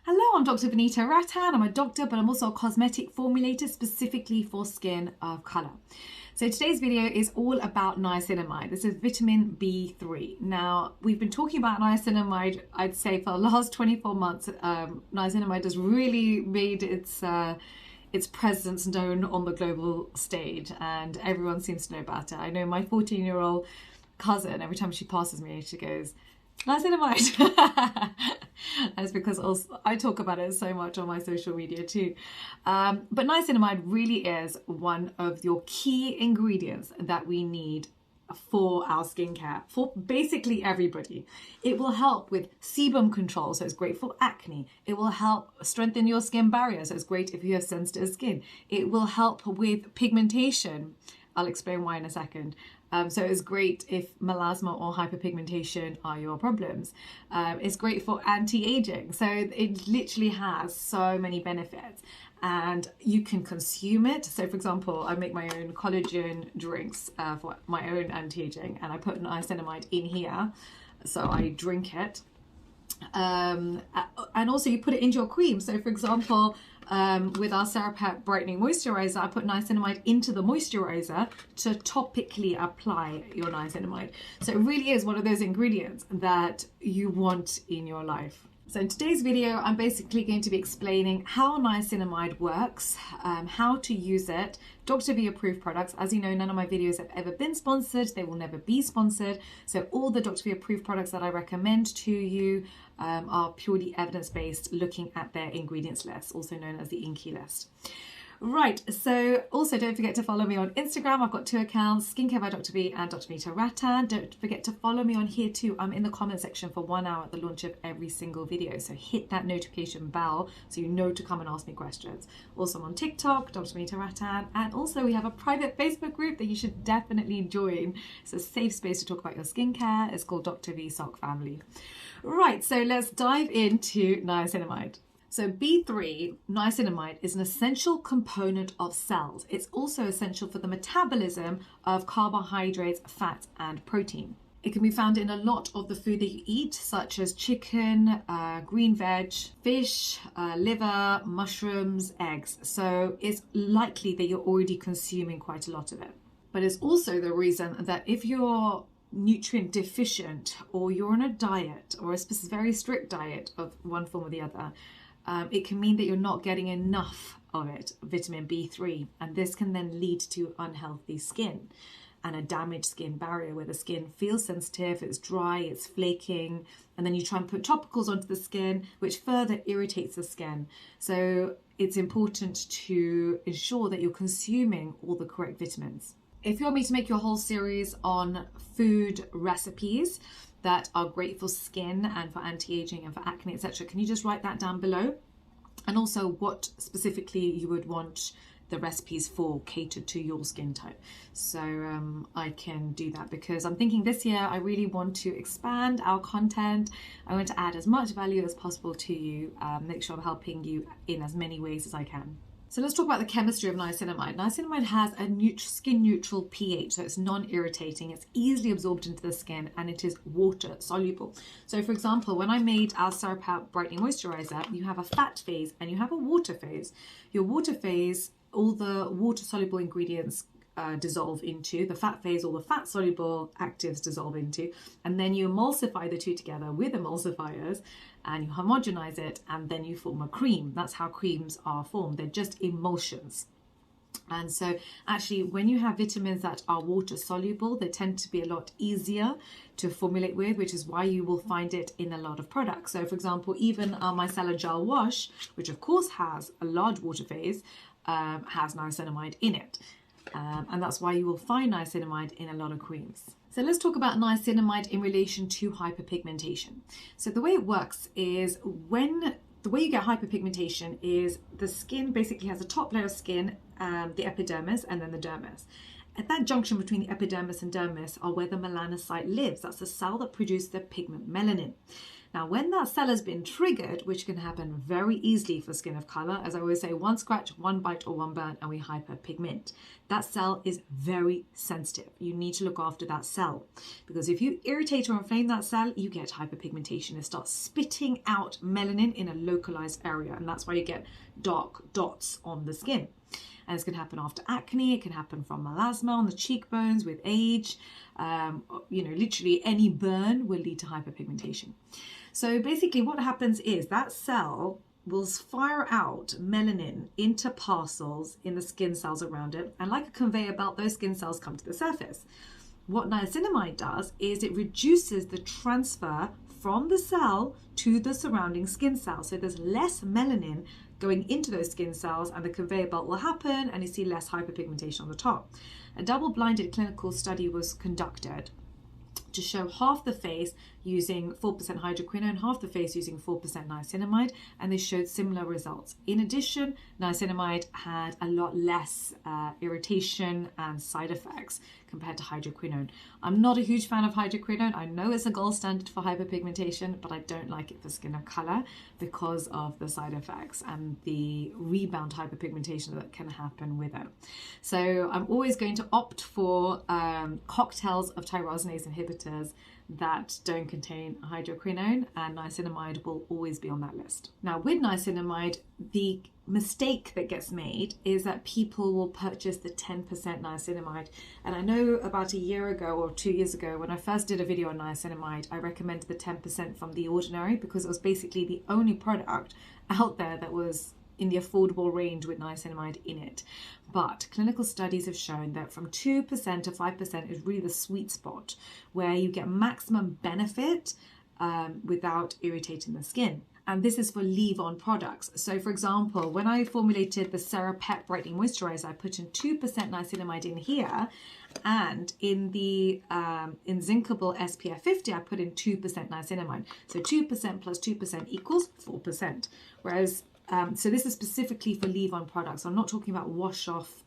Hello, I'm Dr. Vanita Rattan. I'm a doctor, but I'm also a cosmetic formulator specifically for skin of colour. So today's video is all about niacinamide. This is vitamin B3. Now, we've been talking about niacinamide, I'd say, for the last 24 months. Niacinamide has really made its presence known on the global stage, and everyone seems to know about it. I know my 14-year-old cousin, every time she passes me, she goes, niacinamide. And it's because also I talk about it so much on my social media too. But niacinamide really is one of your key ingredients that we need for our skincare, for basically everybody. It will help with sebum control, so it's great for acne. It will help strengthen your skin barrier, so it's great if you have sensitive skin. It will help with pigmentation. I'll explain why in a second. So it's great if melasma or hyperpigmentation are your problems. It's great for anti-aging. So it literally has so many benefits, and you can consume it. So for example, I make my own collagen drinks for my own anti-aging, and I put niacinamide in here. So I drink it. And also you put it into your cream. So for example, with our Cera-Pep Brightening Moisturiser, I put niacinamide into the moisturiser to topically apply your niacinamide. So it really is one of those ingredients that you want in your life. So in today's video, I'm basically going to be explaining how niacinamide works, how to use it, Dr. V approved products. As you know, none of my videos have ever been sponsored. They will never be sponsored. So all the Dr. V approved products that I recommend to you are purely evidence-based, looking at their ingredients list, also known as the INCI list. Right, so also don't forget to follow me on Instagram. I've got 2 accounts, Skincare by Dr. V and Dr. Vanita Rattan. Don't forget to follow me on here too. I'm in the comment section for 1 hour at the launch of every single video. So hit that notification bell so you know to come and ask me questions. Also I'm on TikTok, Dr. Vanita Rattan. And also we have a private Facebook group that you should definitely join. It's a safe space to talk about your skincare. It's called Dr. V Sock Family. Right, so let's dive into niacinamide. So B3, niacinamide, is an essential component of cells. It's also essential for the metabolism of carbohydrates, fat, and protein. It can be found in a lot of the food that you eat, such as chicken, green veg, fish, liver, mushrooms, eggs. So it's likely that you're already consuming quite a lot of it. But it's also the reason that if you're nutrient deficient, or you're on a diet, or a very strict diet of one form or the other, it can mean that you're not getting enough of it, vitamin B3, and this can then lead to unhealthy skin and a damaged skin barrier where the skin feels sensitive, it's dry, it's flaking, and then you try and put topicals onto the skin, which further irritates the skin. So it's important to ensure that you're consuming all the correct vitamins. If you want me to make your whole series on food recipes that are great for skin and for anti-aging and for acne, etc., can you just write that down below? And also what specifically you would want the recipes for, catered to your skin type. So I can do that, because I'm thinking this year I really want to expand our content. I want to add as much value as possible to you, make sure I'm helping you in as many ways as I can. So let's talk about the chemistry of niacinamide. Niacinamide has a skin neutral pH, so it's non-irritating, it's easily absorbed into the skin, and it is water soluble. So for example, when I made our Cera-Pep Brightening Moisturiser, you have a fat phase and you have a water phase. Your water phase, all the water soluble ingredients dissolve into, the fat phase, all the fat soluble actives dissolve into, and then you emulsify the two together with emulsifiers and you homogenize it, and then you form a cream. That's how creams are formed. They're just emulsions. And so actually when you have vitamins that are water soluble, they tend to be a lot easier to formulate with, which is why you will find it in a lot of products. So for example, even our Micellar Gel Wash, which of course has a large water phase, has niacinamide in it. And that's why you will find niacinamide in a lot of creams. So let's talk about niacinamide in relation to hyperpigmentation. So the way it works is the way you get hyperpigmentation is the skin basically has a top layer of skin, the epidermis, and then the dermis. At that junction between the epidermis and dermis are where the melanocyte lives. That's the cell that produces the pigment melanin. Now, when that cell has been triggered, which can happen very easily for skin of color, as I always say, one scratch, one bite, or one burn, and we hyperpigment. That cell is very sensitive. You need to look after that cell, because if you irritate or inflame that cell, you get hyperpigmentation. It starts spitting out melanin in a localized area, and that's why you get dark dots on the skin. And this can happen after acne. It can happen from melasma on the cheekbones with age. Literally any burn will lead to hyperpigmentation. So basically what happens is that cell will fire out melanin into parcels in the skin cells around it. And like a conveyor belt, those skin cells come to the surface. What niacinamide does is it reduces the transfer from the cell to the surrounding skin cells. So there's less melanin going into those skin cells, and the conveyor belt will happen, and you see less hyperpigmentation on the top. A double-blinded clinical study was conducted to show half the face using 4% hydroquinone, half the face using 4% niacinamide, and they showed similar results. In addition, niacinamide had a lot less irritation and side effects compared to hydroquinone. I'm not a huge fan of hydroquinone. I know it's a gold standard for hyperpigmentation, but I don't like it for skin of color because of the side effects and the rebound hyperpigmentation that can happen with it. So I'm always going to opt for cocktails of tyrosinase inhibitors that don't contain hydroquinone, and niacinamide will always be on that list. Now, with niacinamide, the mistake that gets made is that people will purchase the 10% niacinamide. And I know about a year ago or 2 years ago, when I first did a video on niacinamide, I recommended the 10% from The Ordinary because it was basically the only product out there that was in the affordable range with niacinamide in it. But clinical studies have shown that from 2% to 5% is really the sweet spot where you get maximum benefit without irritating the skin. And this is for leave-on products. So for example, when I formulated the Cera-Pep Brightening Moisturiser, I put in 2% niacinamide in here, and in the Inzincable SPF 50, I put in 2% niacinamide. So 2% plus 2% equals 4%. Whereas so this is specifically for leave-on products. I'm not talking about wash-off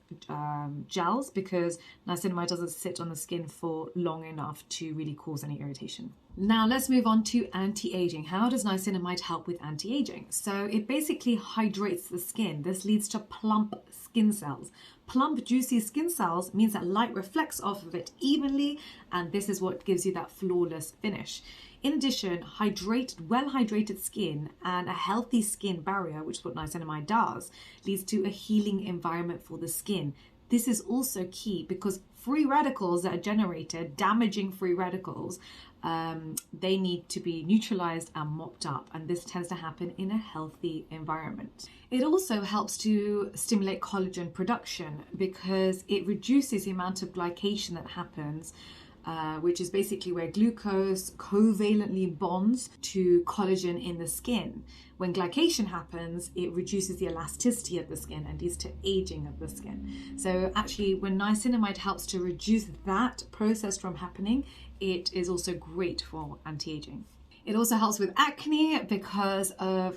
gels, because niacinamide doesn't sit on the skin for long enough to really cause any irritation. Now let's move on to anti-aging. How does niacinamide help with anti-aging? So it basically hydrates the skin. This leads to plump skin cells. Plump, juicy skin cells means that light reflects off of it evenly, and this is what gives you that flawless finish. In addition, well-hydrated skin and a healthy skin barrier, which is what niacinamide does, leads to a healing environment for the skin. This is also key because free radicals that are generated, damaging free radicals, they need to be neutralized and mopped up, and this tends to happen in a healthy environment. It also helps to stimulate collagen production because it reduces the amount of glycation that happens, which is basically where glucose covalently bonds to collagen in the skin. When glycation happens, it reduces the elasticity of the skin and leads to aging of the skin. So actually, when niacinamide helps to reduce that process from happening, it is also great for anti-aging. It also helps with acne because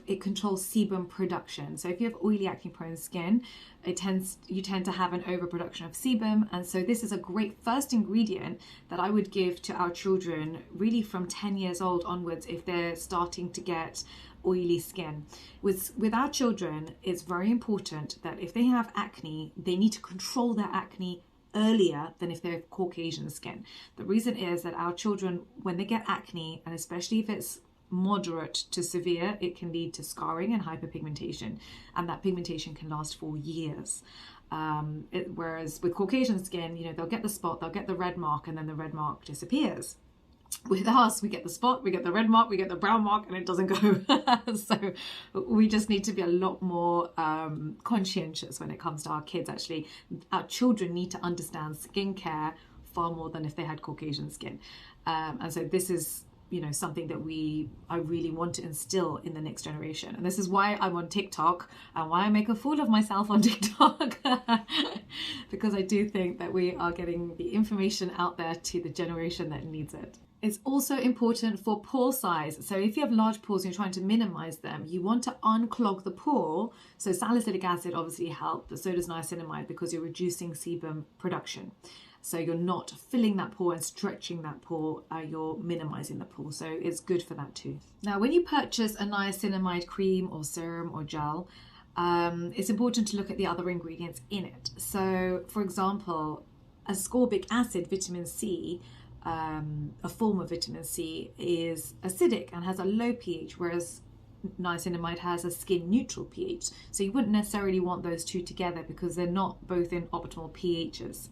it controls sebum production. So if you have oily acne-prone skin, you tend to have an overproduction of sebum, and so this is a great first ingredient that I would give to our children really from 10 years old onwards if they're starting to get oily skin. With our children, it's very important that if they have acne, they need to control their acne earlier than if they're Caucasian skin. The reason is that our children, when they get acne, and especially if it's moderate to severe, it can lead to scarring and hyperpigmentation, and that pigmentation can last for years. Whereas with Caucasian skin, they'll get the spot, they'll get the red mark, and then the red mark disappears. With us, we get the spot, we get the red mark, we get the brown mark, and it doesn't go. So we just need to be a lot more conscientious when it comes to our kids. Actually, our children need to understand skincare far more than if they had Caucasian skin. And so this is something that I really want to instill in the next generation. And this is why I'm on TikTok and why I make a fool of myself on TikTok, because I do think that we are getting the information out there to the generation that needs it. It's also important for pore size. So if you have large pores and you're trying to minimize them, you want to unclog the pore. So salicylic acid obviously helps, but so does niacinamide because you're reducing sebum production. So you're not filling that pore and stretching that pore, you're minimizing the pore. So it's good for that too. Now, when you purchase a niacinamide cream or serum or gel, it's important to look at the other ingredients in it. So for example, ascorbic acid, vitamin C, a form of vitamin C, is acidic and has a low pH, whereas niacinamide has a skin neutral pH. So you wouldn't necessarily want those two together because they're not both in optimal pHs.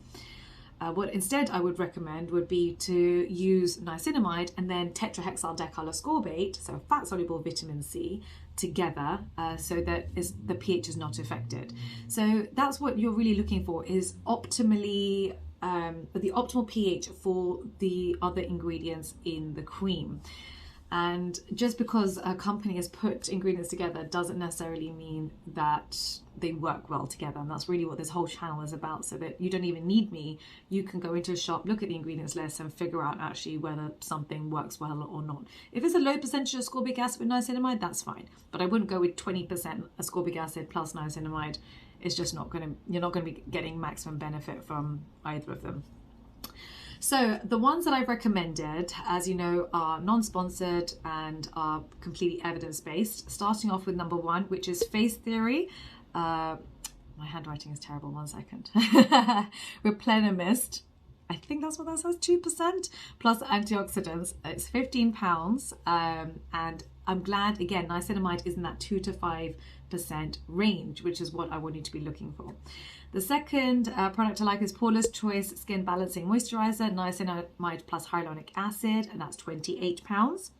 What instead I would recommend would be to use niacinamide and then tetrahexyl decaloscorbate, so fat soluble vitamin C, together so that the pH is not affected. So that's what you're really looking for, is optimally the optimal pH for the other ingredients in the cream. And just because a company has put ingredients together doesn't necessarily mean that they work well together. And that's really what this whole channel is about, so that you don't even need me. You can go into a shop, look at the ingredients list and figure out actually whether something works well or not. If it's a low percentage of ascorbic acid with niacinamide, that's fine. But I wouldn't go with 20% ascorbic acid plus niacinamide. It's just not going to, you're not going to be getting maximum benefit from either of them. So the ones that I've recommended, as you know, are non-sponsored and are completely evidence-based. Starting off with number one, which is Face Theory. My handwriting is terrible, 1 second. Replenimist. I think that's what that says, 2% plus antioxidants. It's £15. And I'm glad, again, niacinamide is in that 2 to 5% range, which is what I want you to be looking for. The second product I like is Paula's Choice Skin Balancing Moisturiser, niacinamide plus hyaluronic acid, and that's £28.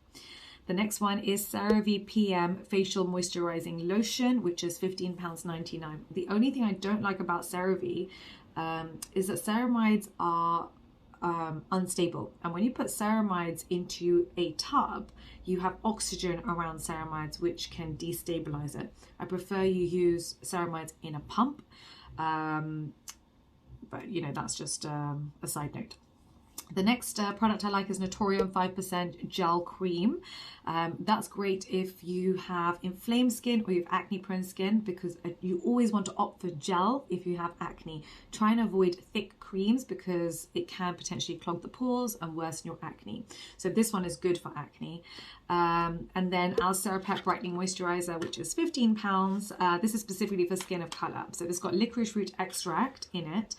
The next one is CeraVe PM Facial Moisturizing Lotion, which is £15.99. The only thing I don't like about CeraVe is that ceramides are unstable, and when you put ceramides into a tub, you have oxygen around ceramides which can destabilize it. I prefer you use ceramides in a pump, but you know, that's just a side note. The next product I like is Naturium 5% Gel Cream. That's great if you have inflamed skin or you have acne prone skin, because you always want to opt for gel if you have acne. Try and avoid thick creams because it can potentially clog the pores and worsen your acne. So this one is good for acne. And then our Cera-Pep Brightening Moisturiser, which is £15. This is specifically for skin of colour. So it's got licorice root extract in it,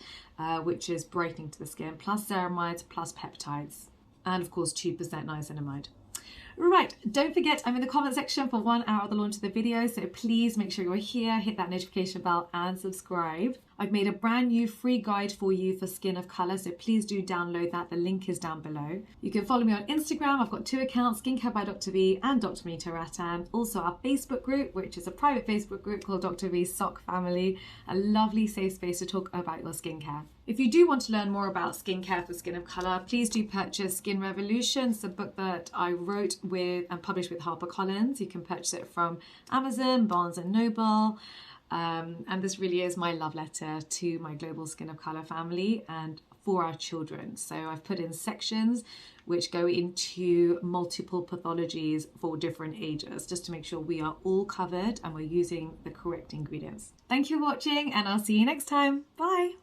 which is brightening to the skin, plus ceramides, plus peptides, and of course 2% niacinamide. Right, don't forget I'm in the comment section for 1 hour of the launch of the video, so please make sure you're here, hit that notification bell and subscribe. I've made a brand new free guide for you for skin of colour, so please do download that. The link is down below. You can follow me on Instagram. I've got 2 accounts, Skincare by Dr. V and Dr. Vanita Rattan. Also our Facebook group, which is a private Facebook group called Dr. V's Sock Family, a lovely safe space to talk about your skincare. If you do want to learn more about skincare for skin of colour, please do purchase Skin Revolution. It's a book that I wrote with and published with HarperCollins. You can purchase it from Amazon, Barnes & Noble. And this really is my love letter to my global skin of colour family and for our children. So I've put in sections which go into multiple pathologies for different ages, just to make sure we are all covered and we're using the correct ingredients. Thank you for watching, and I'll see you next time. Bye.